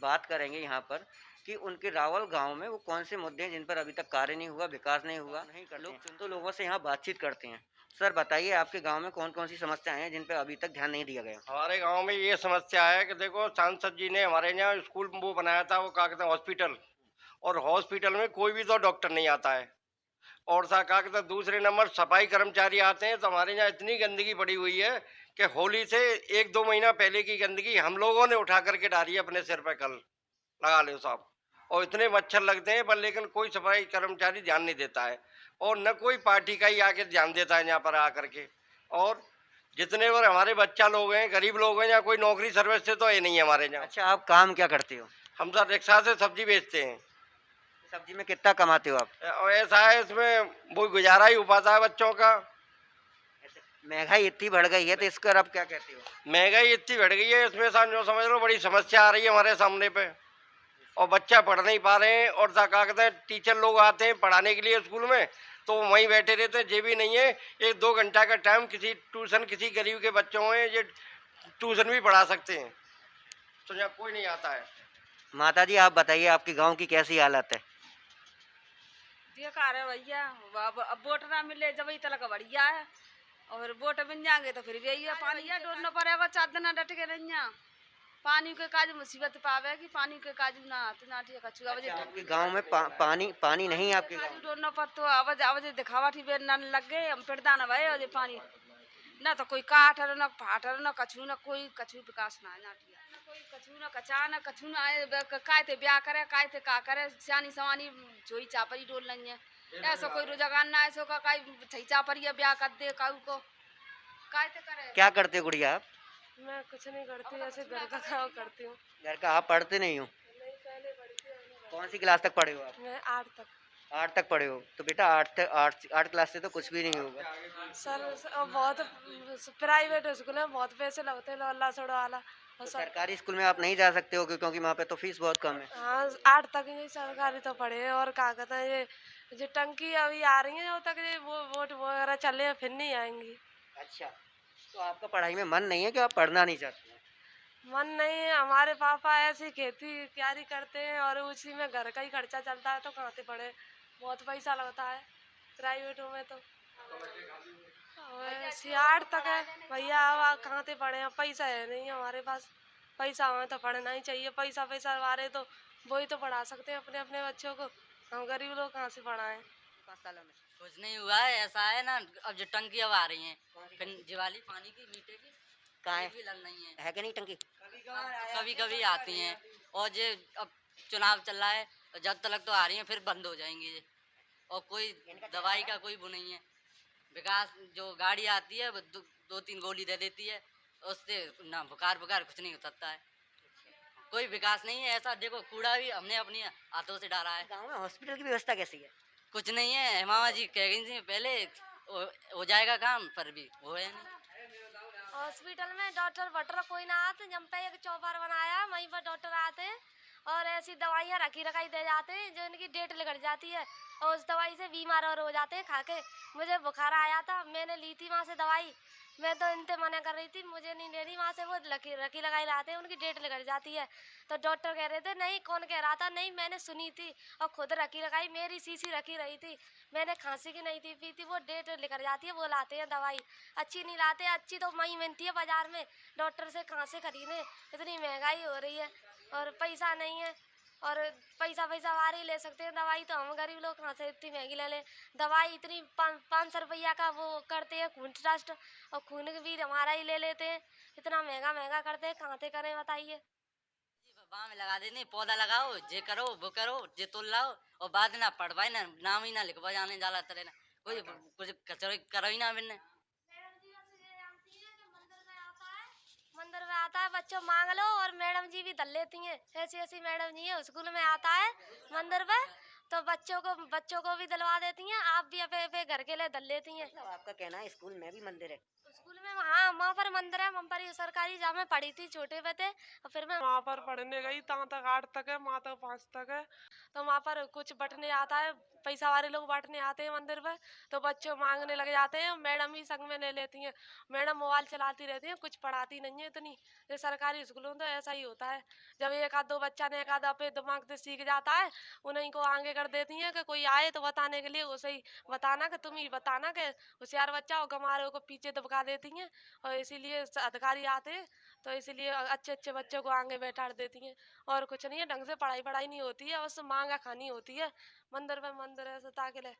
बात करेंगे यहाँ पर कि उनके रावल गांव में वो कौन से मुद्दे हैं जिन पर अभी तक कार्य नहीं हुआ, विकास नहीं हुआ, नहीं करते लोग चुनते लोगों से यहाँ बातचीत करते हैं। सर बताइए आपके गांव में कौन कौन सी समस्याएं हैं जिन पर अभी तक ध्यान नहीं दिया गया? हमारे गांव में ये समस्या है कि देखो सांसद जी ने हमारे यहाँ स्कूल वो बनाया था, वो क्या कहते हैं हॉस्पिटल, और हॉस्पिटल में कोई भी तो डॉक्टर नहीं आता है। और सा क्या कहते हैं दूसरे नंबर सफाई कर्मचारी आते हैं तो हमारे यहाँ इतनी गंदगी पड़ी हुई है कि होली से 1-2 महीना पहले की गंदगी हम लोगों ने उठा करके डाली है अपने सिर पे, कल लगा लो साहब। और इतने मच्छर लगते हैं पर लेकिन कोई सफाई कर्मचारी ध्यान नहीं देता है, और न कोई पार्टी का ही आके ध्यान देता है यहाँ पर आकर के। और जितने बार हमारे बच्चा लोग हैं, गरीब लोग हैं, यहाँ कोई नौकरी सर्विस से तो ये नहीं है हमारे यहाँ। अच्छा, आप काम क्या करते हो? हम सर रिक्शा से सब्जी बेचते हैं। सब्जी में कितना कमाते हो आप? और ऐसा है इसमें वो गुजारा ही हो पाता है बच्चों का। महंगाई इतनी बढ़ गई है तो इस पर आप क्या कहते हो? महंगाई इतनी बढ़ गई है, इसमें जो समझ लो बड़ी समस्या आ रही है हमारे सामने पे। और बच्चा पढ़ नहीं पा रहे हैं, और क्या कहते हैं टीचर लोग आते हैं पढ़ाने के लिए स्कूल में तो वहीं बैठे रहते हैं। ये भी नहीं है 1-2 घंटा का टाइम किसी ट्यूशन, किसी गरीब के बच्चों में ये ट्यूशन भी पढ़ा सकते हैं, तो यहाँ कोई नहीं आता है। माता जी आप बताइए आपके गांव की कैसी हालत है? बेकार है भैया। अब वोट ना मिले जब तक बढ़िया है, और वोट मिल जाएंगे तो फिर भी यही है, पानी या डोलना पड़ेगा, 4 दिन डट के नहीं है। पानी के काज मुसीबत पावे कि पानी के काज ना तो ना ठीक कछु अब आपके गांव में पानी नहीं है आपके गांव में? डोलना पर तो अब दिखावा ठीक नल लग गए, हम पिड़दा न भये और पानी ना तो कोई काठर न फाटर न कछु न कोई कछु विकास ना ना ठीक कोई कछु न कचा न कछु न आए काय ते ब्याह करे, काय ते का करे, सियानी सवानी जोई चापरी डोल नहीं है। ऐसा कोई रोजगार ना ऐसो का काय छई चापरी ब्याह कर दे काऊ को काय ते करे। क्या करते हो गुड़िया आप? मैं कुछ नहीं करती, ऐसे घर का काम करती हूँ। घर का आप पढ़ते नहीं हो? नहीं, पहले पढ़ती हूँ। कौन सी क्लास तक पढ़े हो आप? मैं 8 तक। 8 तक पढ़े हो तो बेटा 8 क्लास से तो कुछ भी नहीं होगा। सर बहुत प्राइवेट स्कूल है, बहुत पैसे लगते हैं, अल्लाह छोड़ो वाला। तो सरकारी स्कूल में आप नहीं जा सकते हो क्योंकि वहाँ पे तो फीस बहुत कम है। हाँ 8 तक ही सरकारी तो पढ़े हैं, और क्या कहते हैं ये जो टंकी अभी आ रही है जब तक ये वो वोट वगैरह चले फिर नहीं आएंगी। अच्छा, तो आपका पढ़ाई में मन नहीं है कि आप पढ़ना नहीं चाहते हैं? मन नहीं है, हमारे पापा ऐसी खेती क्यारी करते हैं और उसी में घर का ही खर्चा चलता है, तो कहाँ से पढ़े, बहुत पैसा लगता है प्राइवेटों में तो। 8 तक है भैया, अब कहाँ से पढ़े हैं, पैसा है नहीं हमारे पास। पैसा हमें तो पढ़ना ही चाहिए, पैसा पैसा वाले तो वही तो पढ़ा सकते हैं अपने अपने बच्चों को, हम गरीब लोग कहाँ से पढ़ाएं। 5 सालों में कुछ नहीं हुआ है, ऐसा है ना अब जो टंकी अब आ रही है दिवाली पानी की मीठे की कहाँ ये भी लग नहीं है कि नहीं टंकी? कभी कभी आती हैं, और जो अब चुनाव चल रहा है तो जब तक तो आ रही हैं फिर बंद हो जाएंगी ये, और कोई दवाई का कोई वो नहीं है। विकास जो गाड़ी आती है वो 2-3 गोली दे देती है, उससे ना बुखार कुछ नहीं उतरता है, कोई विकास नहीं है। ऐसा देखो कूड़ा भी हमने अपनी हाथों से डाला है। गाँव में हॉस्पिटल की व्यवस्था कैसी है? कुछ नहीं है, मामा जी कह गई थी पहले हो जाएगा काम, पर भी वो है नहीं। हॉस्पिटल में डॉक्टर वॉक्टर कोई ना आते, जब पे एक चौपर बनाया वहीं पर डॉक्टर आते हैं और ऐसी दवाइयाँ रखी रखाई दे जाते हैं जो इनकी डेट निकल जाती है, और उस दवाई से बीमार और हो जाते हैं खा के। मुझे बुखार आया था, मैंने ली थी वहाँ से दवाई, मैं तो इनसे मना कर रही थी, मुझे नहीं लेनी, वहाँ से वो रखी लगाई लाते हैं, उनकी डेट निकल जाती है। तो डॉक्टर कह रहे थे नहीं, कौन कह रहा था, नहीं मैंने सुनी थी और खुद रखी लगाई, मेरी शीशी रखी रही थी, मैंने खांसी की नहीं थी पी थी, वो डेट निकल जाती है, वो लाते हैं दवाई, अच्छी नहीं लाते, अच्छी तो वहीं मिलती है बाजार में, डॉक्टर से कहाँ से खरीदें, इतनी महंगाई हो रही है और पैसा नहीं है, और पैसा वाले ही ले सकते हैं दवाई, तो हम गरीब लोग कहाँ से इतनी महंगी ले लें दवाई। इतनी 500 रुपया का वो करते हैं खून ट्रस्ट, और खून भी हमारा ही ले लेते हैं, इतना महंगा करते हैं, कहाँ से करें बताइए। वहाँ में लगा देने पौधा लगाओ, जे करो वो करो, जे तोल लाओ, और बाद ना पढ़वाई ना नाम ही ना लिखवा जाने जाला तरह ना कोई कुछ करो ही ना बिन्ने। मंदिर में आता है बच्चों मांग लो, और मैडम जी भी दल लेती हैं, ऐसी ऐसी मैडम जी है स्कूल में आता है मंदिर में, तो बच्चों को भी दिलवा देती हैं, आप भी अपने घर के लिए दल लेती हैं। मतलब आपका कहना है स्कूल में भी मंदिर है? स्कूल में हाँ वहाँ पर मंदिर है, वहाँ पर सरकारी जहाँ मैं पढ़ी थी छोटे पे थे, और फिर मैं वहाँ पर पढ़ने गई, तहाँ तक 8 तक है, वहाँ तक 5 तक है, तो वहाँ पर कुछ बटने आता है, पैसा वाले लोग बांटने आते हैं मंदिर पे, तो बच्चे मांगने लग जाते हैं, मैडम ही संग में ले लेती हैं। मैडम मोबाइल चलाती रहती हैं, कुछ पढ़ाती नहीं है इतनी। ये सरकारी स्कूलों में तो ऐसा ही होता है, जब एक आध दो बच्चा ने एक आधा पे दिमाग से सीख जाता है, उन्हीं को आगे कर देती हैं कि कोई आए तो बताने के लिए उसे ही बताना कि तुम ही बताना कि होशियार बच्चा हो, गंवारों को पीछे दबका देती हैं। और इसीलिए अधिकारी आते हैं तो इसीलिए अच्छे अच्छे बच्चों को आगे बैठा देती हैं। और कुछ नहीं है, ढंग से पढ़ाई नहीं होती है, बस मांगा खानी होती है मंदिर पे, मंदिर ऐसे ताकि ले।